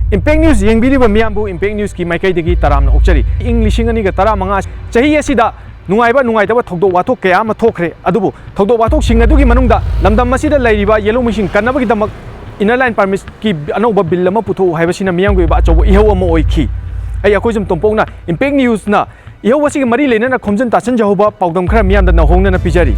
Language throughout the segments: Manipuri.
Impact News yengbiriba miyambu Impact News ki maikaidagi taramna okchari ing lising ani ga taramanga chahi asida nuaitaba thokdo wathok kaya ma thokre adubu thokdo wathok sing adugi manungda lamdam masida lairiba yellow machine kannabagi damak inner line permit ki anoba bill ama putho haibasina miyamgu ba chobo iho ama oikhi ai akoi jum tompongna Impact News na iho wasi mari lena na khomjan tasan jahoba pawdam khara miyamda na hongna na pijari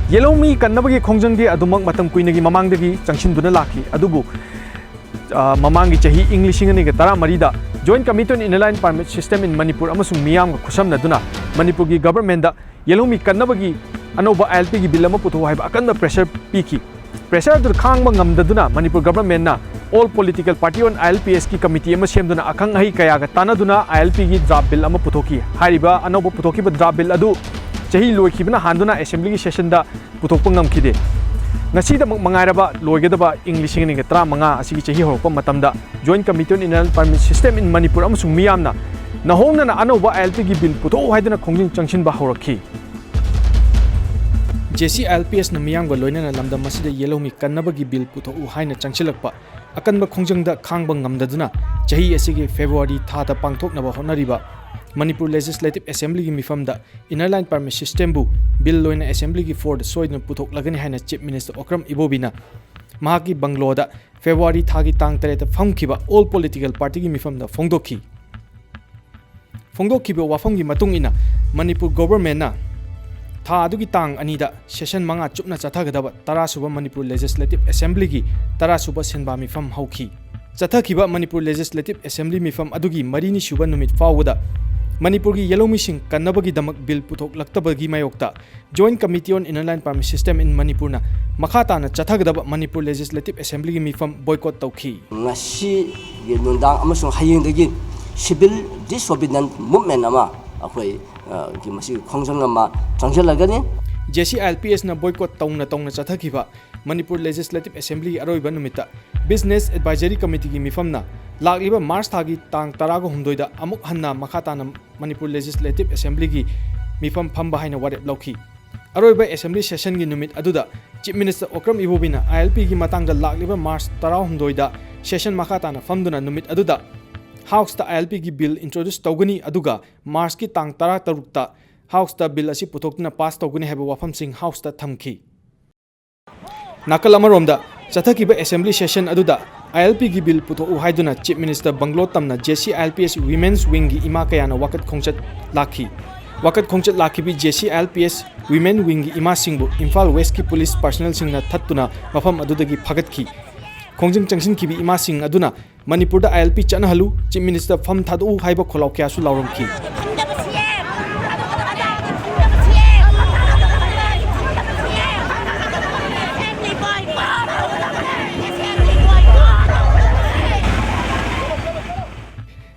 Yellow me kannabagi khongjang di adumak matam kuinagi mamangdagi changshinduna lakhi adubu mamangi chahi English ngani ga tara marida Joint Committee on Inline Permit System in Manipur amasung miyam ga khusamna duna Manipur gi government da yellow me kannabagi anoba ILP gi bill ama putho haiba akanna pressure piki pressure dur khangba ngamdaduna Manipur government na all political party on ILPS ki committee ama semduna akhang hai kaya ga tanaduna ILP gi draft bill ama puthoki hariba anoba puthoki ba draft bill adu chahi loikibna handuna assembly gi session da puthokpa ngamkhide ngasi da mangairaba loigedaba English ni ga 35 asigi chahi horokpa matamda Joint Committee on Inland Permit System in Manipur amasung miyamna nahongna na anoba ILP gi bill putho haidana khongjing changshin ba horakhi JC ILPS na miyam ga loina na lamdam masida yellow mi kannabagi bill putho haina changchilakpa akanba khongjangda khangba ngamdaduna chahi asigi February tha da pangthoknaba honariba Manipur Legislative Assembly ki mifamda Inner Line Permit System bu bill loina Assembly ki Ford soidna puthok lagani haina Chief Minister Okram Ibobina mahaki Bangloda February thagi tang tare ta famkiba all political party ki mifamda phongdokhi ba wafam gi matung ina Manipur government na tha adugi tang anida session manga chupna chathagadaba tara suba Manipur Legislative Assembly ki tara suba senba mifam hauki chathakiba Manipur Legislative Assembly mifam adugi marini suba numit fawda Manipur ki yellow machine kannabagi damak bill puthok laktabagi mayokta Joint Committee on Inland Permit System in Manipur na makhata na chathagadaba Manipur Legislative Assembly ki mifam boycott tawki ngasi gi nundang amasung hayengdagi civil disobedient movement ama akhoi ki masi khongjang ama changjalagani JC ILPS na boycott tongna chathakiba Manipur Legislative Assembly aroiba numita Business Advisory Committee ki mifam na lakliba March thagi tang tarago humdoida amuk hanna makhata na Manipur Legislative Assembly ki mifam phamba haina warep lauki aroiba assembly session gi numit aduda Chief Minister Okram Ibobina ILP gi matangda lakliba March tara humdoida session makhata na famduna numit aduda House ta ILP gi bill introduce tawgani aduga March ki tang tara tarukta House ta bill asi puthokna pass tawgani heba wafam sing House ta thamki nakal amaromda chathakiba assembly session aduda ILP gi bill putho haiduna Chief Minister Banglo tamna JC ILPS Women's Wing gi ima kayana wakat khongchat lakhi bi JC ILPS Women Wing gi ima singbu Imphal West ki police personnel singna thattuna mafam adudagi phagatki khongjing changsin ki bi ima sing aduna Manipur da ILP chana halu Chief Minister fam thadu haiba kholaw kya su lawromki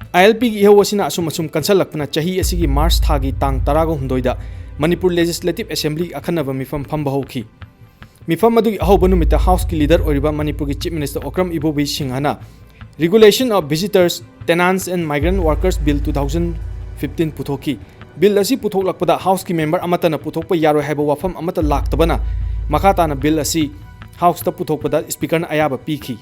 ILP gi ihawasina asum kansalakpana chahi asigi March thagi tang tarago hundoida Manipur Legislative Assembly akhanaba mifam phamba hauki mifam adu ahobanu mita House ki leader oriba Manipur ki Chief Minister Okram Ibobi Singhana Regulation of Visitors, Tenants and Migrant Workers Bill 2015 puthoki bill asi puthok lakpada House ki member amata na puthokpa yaro haiba wafam amata laktabana makhata na bill asi House ta puthokpada speaker na ayaba piki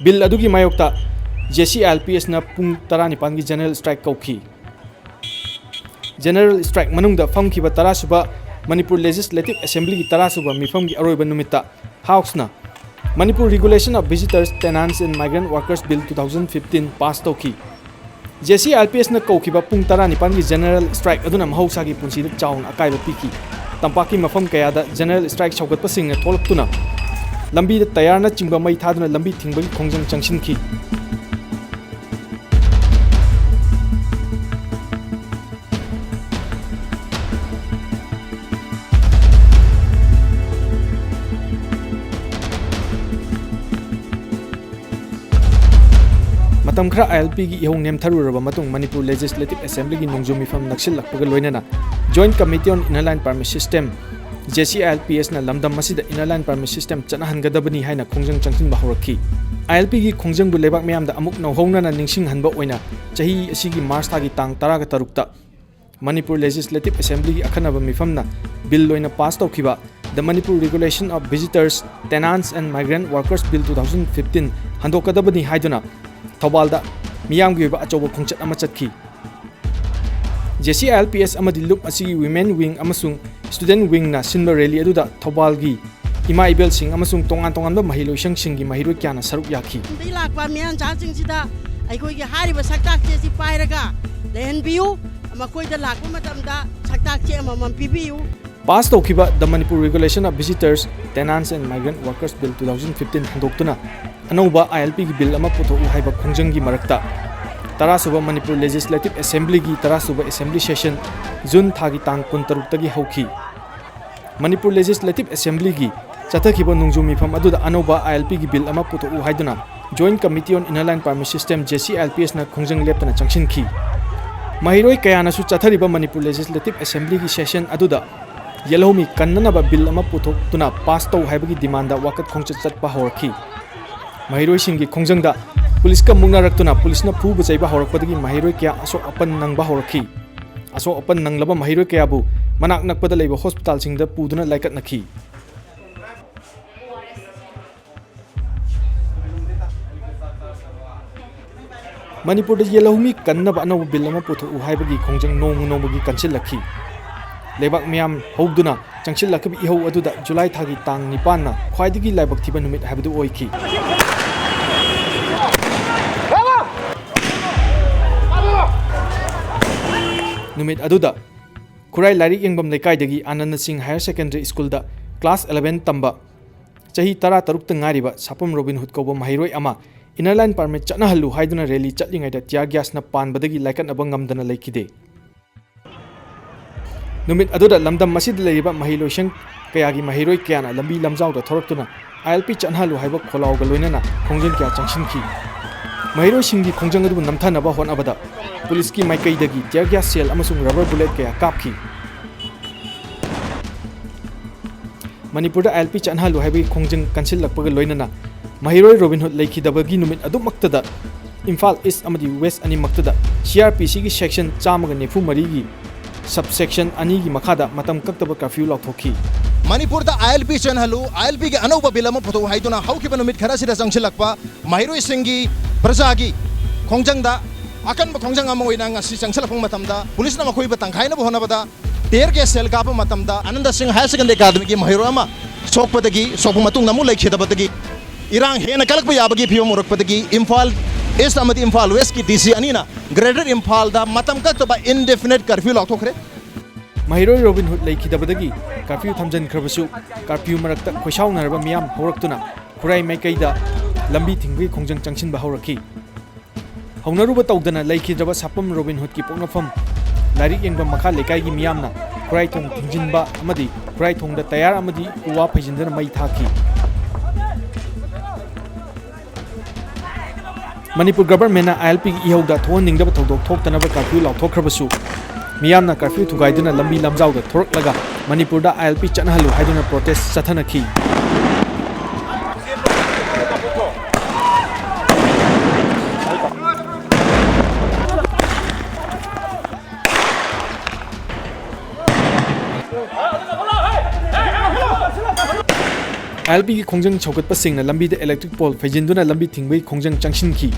bill adugi mayokta JC ILPS na pung 19 ki general strike kauki general strike manungda famkiba tarasuba Manipur Legislative Assembly ki tarasuba mifam gi aroiba numita House na Manipur Regulation of Visitors, Tenants and Migrant Workers Bill 2015 passed toki JC ILPS na kaukiba pung 19 ki general strike aduna mahausa gi punsi da chaun akaiba piki tampaki mafam kaya da general strike chaugat pasing na tholaktuna lambi da tayar na chingba mai thaduna lambi thingbagi khongjang changsinki matam khara ILP gi ihong nem tharuraba matung Manipur Legislative Assembly gi nongju mifam naksil lakpaga loinana Joint Committee on Inner Line Permit System JCILPS na lamdam masida Inner Line Permit System chanahangadabani haina khongjang changsinba horakhi ILP gi khongjang bu lebak mayamda amuk nauhongnana ningsing hanba oina chahi asigi March thagi tang 13 ta Manipur Legislative Assembly gi akhanaba mifamna bill loina pass tawkhiba The Manipur Regulation of Visitors, Tenants and Migrant Workers Bill 2015 handokadabani haiduna Thobalda miyamgi ba achoba khongchat ama chatki JCILPS amadi loop asigi Women Wing amasung Student Wing na sinba rally aduda Thobalgi ima ibel sing amasung tongan tongan ba mahilo singgi mahiro kyana saruk yakhi lakpa miyan chasing sida aigoi gi hariba saktak che si pairaga lehen biu amakoi da lakpa matamda saktak che amam pibiu Pass tawkiba The Manipur Regulation of Visitors, Tenants and Migrant Workers Bill 2015 handoktuna anauba ILP gi bill ama puthoku haiba khongjang gi marakta tarasuba Manipur Legislative Assembly gi tarasuba Assembly Session June thagi tang 13 tagi hauki Manipur Legislative Assembly gi chathakhiba nungju mifam aduda anauba ILP gi bill ama puthoku haiduna Joint Committee on Inner Line Permit System JCILPS na khongjang leptana changsinki mahiroi kayana su chathariba Manipur Legislative Assembly gi session aduda Yellomi kannanaba bill ama puthok tuna pass taw haibagi demanda wakat khongchat chatpa horki mahiroi singi khongjangda police ka mungnarak tuna police na phubu chaiba horakpadagi mahiroi kya aso apan nangba horki aso apan nanglaba mahiroi kya bu manak nakpada leiba hospital singda puduna laikat nakhi Manipur da Yellomi kannaba anaw bill ama puthok haibagi khongjang nongmagi kansil lakhi Lebak miyam hogduna changsil lakab ihau aduda July thagi tang 9 na khwaidigi laibak thiba numit habdu oiki numit aduda Kurai Larik Yengbam Lekaidagi Anand Singh Higher Secondary School da class 11 tamba chahi 13 ta ngariba Sapam Robin Hood kobo mahiroi ama Inner Line Permit chanahallu haiduna rally chatlingai da tear gas na panbadagi laikat abangam dana laikide Numit aduda lamdam masid leiba mahilosang kayagi mahiroi kyana lambi lamjau da thoraktuna ILP chanhalu haiba kholao ga loinana khongjang kya changsinki mahiroi singgi khongjang adu namthana ba hon abada police ki maikai dagi tear gas shell amasung rubber bullet kaya kapki Manipur da ILP chanhalu haiba khongjang kansil lakpa ga loinana mahiroi Robin Hood leiki dabagi numit adu maktada Imphal East amadi West ani maktada CRPC gi section chamaga nefu mari gi subsection ani gi makhada matam kaktaba curfew lauthoki Manipur da ILP chanhalu ILP ge anauba bilama photo haiduna haukiba numit khara sida changsilakpa mahiroi singi prajagi khongjangda akan ba khongjang amoina ngasi changsilapang matamda police na makhoi ba tangkhaina ba honabada ter ge sel ka ba matamda Ananda Singh Higher Secondary Academy gi mahiro ama sokpadagi sokpa matung namu laikhedabadagi irang hena kalakba yabagi phiyo morakpadagi Imphal East amadi Imphal West ki DC anina Greater Imphal da matam kaktaba indefinite curfew lautokre mahiroi Robin Hood leikidabadagi curfew thamjan khrabasu curfew marakta khoisau naraba miyam horaktuna Kurai Maikai da lambi thingbi khongjang changsin ba horakhi haunaruba tawdana leikidraba Sapam Robin Hood ki poknafam Larik Yengbam makha lekai gi miyamna Kurai thong thingjinba amadi Kurai thong da tayar amadi uwa phajindana mai thaki Manipur government na ILP ihau da thon ningdaba thodok thoktanaba curfew lauthokrabasu miyamna curfew thugaiduna lambi lamjau da thoraklaga Manipur da ILP chanhalu haiduna protest chathanakhi ILP ki khongjang chaukat singna lambi da electric pole phajinduna lambi thingbai khongjang changsinki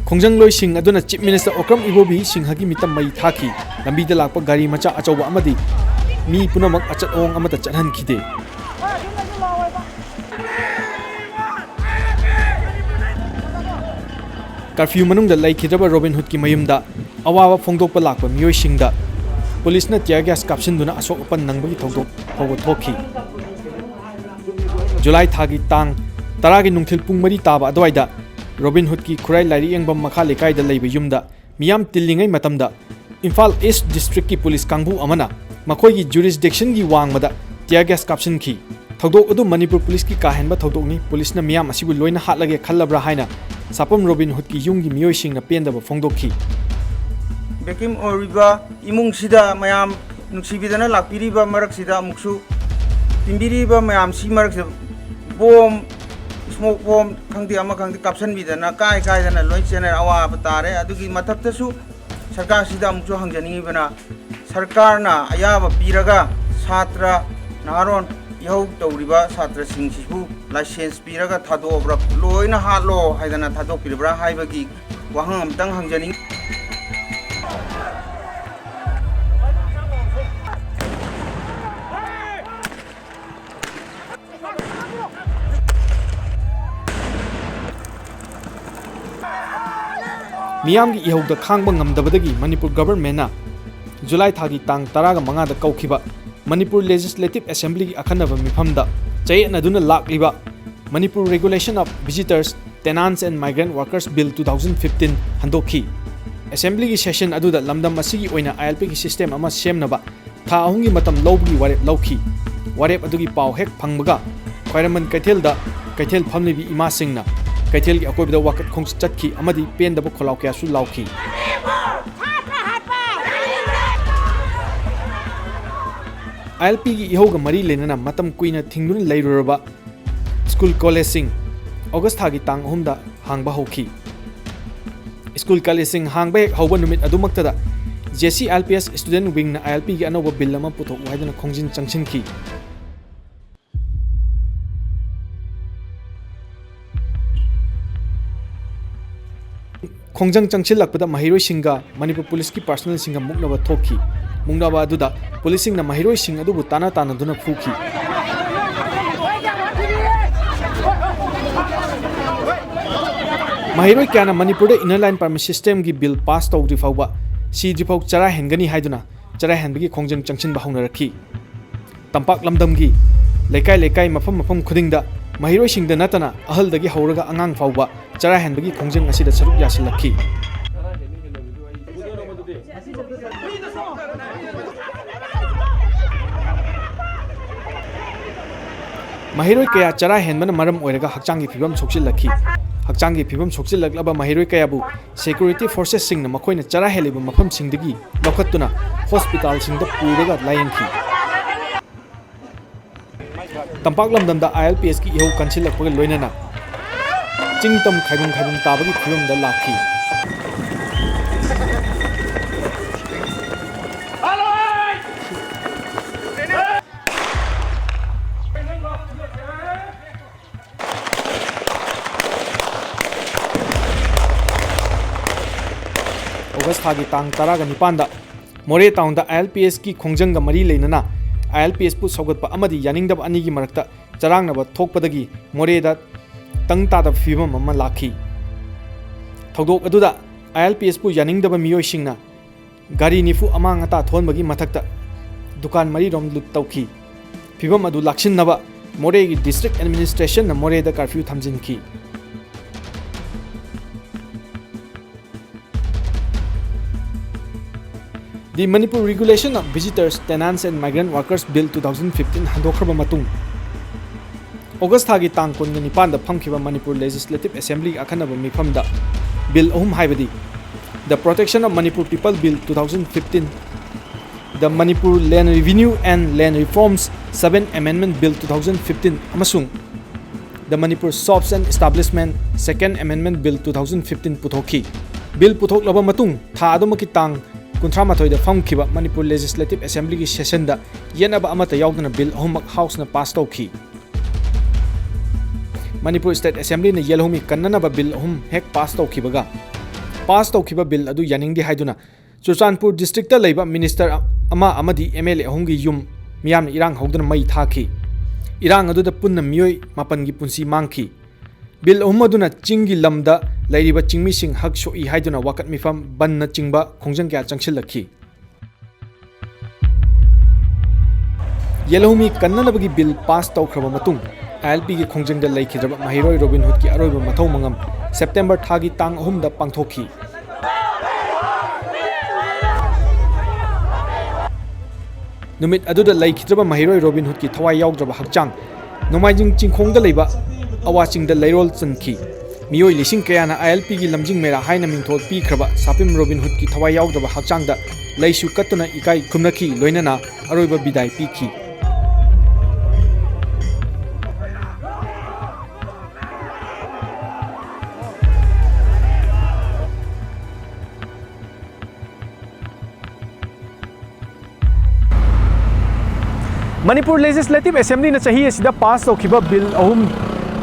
khongjang loi sing aduna chief minister Okram Ibobi singhagi mitam mai thaki lambi da lakpa gari macha achoba amadi mi punamak achat ong amata chanhan khide curfew manung da laikhidraba Robin Hood ki mayumda awawa phongdokpa lakpa miyoi singda police na tear gas kapsinduna asok upan nangbagi thodok phogo thoki July thagi tang taragi nungthil pung mari taba adwaida Robin Hood ki Kurai Lairi Yengbam makha lekai da leiba yumda miyam tillingai matamda Imphal East District ki police kangbu amana makhoi gi jurisdiction gi wangmada tear gas kapsin ki thodok adu Manipur police ki kahenba thodok ni police na miyam asibu loina hatlage khallabra haina Sapam Robin Hood ki yung gi miyoy sing na pendaba phongdokhi. Bekim oriba imung sida mayam nuksibidana lakpiriba marak sida muksu timbiriba mayam si marak sida bom smoke bomb khangdi ama khangdi kapsan bidana kai dana loi chena awa batare adugi mathaptasu sarkar sida muksu hangjani bana sarkarna ayaba piraga satra naron yau tawriba satra singsibu license piraga thadobra loina halo haidana thadopiribra haibagi wahang amtang hangjani Miyam gi ihog da khangba ngamdabadagi Manipur government na July thagi tang taraga manga da kaukiba Manipur Legislative Assembly gi akhanaba mifamda chayna duna lakliba Manipur Regulation of Visitors, Tenants and Migrant Workers Bill 2015 handokhi Assembly gi session aduda lamdam asigi oina ILP gi system ama semnaba tha ahungi matam lobgi warep lauki warep adugi paw hek phangbaga khwairaman kaithel phamlibi ima singna kaithel gi akoibda wakat khong chatki amadi pendaba kholaw kya su lauki ILP gi ihoga mari lenana matam kuina thingdun leiruraba school college sing August thagi tang humda hangba hoki school college sing hangba hauba numit adumaktada JC LPS student wing na ILP gi anoba bill ama puthok waidana khongjin changchinki Khongjang changchil lakpada mahiroi singa Manipur police ki personnel singa muknaba thokhi mungnaba aduda policing na mahiroi sing adubu tana duna phuki mahiroi kana Manipur da inner line permit system gi bill pass tawdri fawba si drifau chara hengani haiduna chara henbagi khongjang changchin ba hongna rakhi tampak lamdam gi lekai mafam khudingda mahiroi singda natana ahal dagi hauraga angang fawba chara henbagi khongjang asida saruk yasilakhi mahiroi kaya chara henbana maram oiraga hakchang gi phibam soksilakhi hakchang gi phibam soksilaklaba mahiroi kaya bu security forces sing na makoina chara heliba mafam singdagi lokhatuna hospital singda puraga layankhi tampak lamdamda ILPS ki ihau kansilakpaga loinana chingtam khaibum tabagi phibamda lakhi August thagi tang taraga nipanda More town da ILPS ki khongjanga mari leinana ILPS pu sogatpa amadi yaningdab ani gi marakta charangnaba thokpadagi More da tangta da phibam amma lakhi thodok aduda ILPS pu yaningdaba miyoi singna gari nifu amang ata thonbagi mathakta dukan mari rom lut tawki phibam adu lakshinnaba More gi district administration na More da curfew thamjinki The Manipur Regulation of Visitors, Tenants and Migrant Workers Bill 2015 handokhraba matung August thagi tang kun ni panda phangkhiba Manipur Legislative Assembly akhanaba mifamda Bill ahum haibadi The Protection of Manipur People Bill 2015 The Manipur Land Revenue and Land Reforms 7th Amendment Bill 2015 amasung The Manipur Shops and Establishment 2nd Amendment Bill 2015 puthokhi Bill puthoklaba matung tha adumaki tang Kuntramathoi da famkhiba Manipur Legislative Assembly ki session da yenaba amata yaudana bill ahummak house na pass tawki Manipur State Assembly na yelhomi kannanaba bill ahum hek pass tawkhibaga pass tawkhiba bill adu yaningdi haiduna Churchanpur district ta leiba minister ama amadi MLA ahumgi yum miyamna irang hogdana mai thakhi irang adu da punna miyoi mapan gi punsi mangkhi bill ahum aduna chingi lamda lairiba chingmi sing hak soi haiduna wakat mifam banna chingba khongjang kya changchilakhi yelhomi kannanabagi bill pass tawkhraba matung ILP gi khongjang da laikhidraba mahiroi Robin Hood ki aroiba mathau mangam September thagi tang ahum da pangthokhi numit aduda laikhidraba mahiroi Robin Hood ki thawai yaugdraba hakchang nomaijing chingkhong da leiba awaching da leirol chankhi मियोई लिसिंग कयाना ILP की लमजिंग मेरा हाइना मिंथोल पीख्रबा सापिम रोबिन हुड की थवाई याउदबा हक्चांगदा लैसु कत्तुना इकाई खुमनखी लोइनना अरोइबा बिदाई पीखी मणिपुर लेजिस्लेटिव असेंबली ने चाहिए सिदा पास तौखिबा बिल अहुम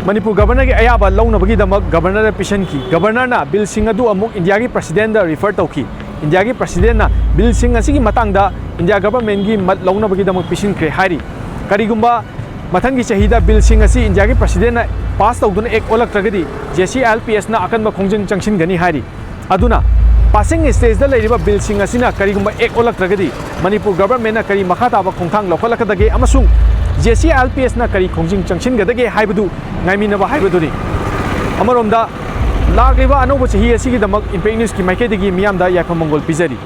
मणिपुर गवर्नर के अयाबा लौनबगीदमक गवर्नर पिशन की गवर्नर ना बिल सिंह अदु अमुक इंडिया की प्रेसिडेंट दा रिफर तौखी इंडिया की प्रेसिडेंट ना बिल सिंह असिगी मतंगदा इंडिया गवर्नमेंट की मत लौनबगीदमक पिशन क्रे हारी करिगुंबा मथंगी चाहिदा बिल सिंह असी इंडिया की प्रेसिडेंट ना पास तौदुना एक ओलक्त्रगदी जेसी ILPS ना अकनबा खोंजन चंगसिनगनी हारी अदुना पासिंग स्टेज दा लेरिबा बिल सिंह असिना करिगुंबा एक ओलक्त्रगदी मणिपुर गवर्नमेंट ना करी मखा ताबा खोंथांग लौखलकदगे अमसुंग जेसी ILPS ना करी खोंजिंग चंगसिनगदगे हाइबदु ngaimina haibaduni amaromda lakliba anobo chahi asigidamak impact news ki maikedige miyamda yaifam mongol pizari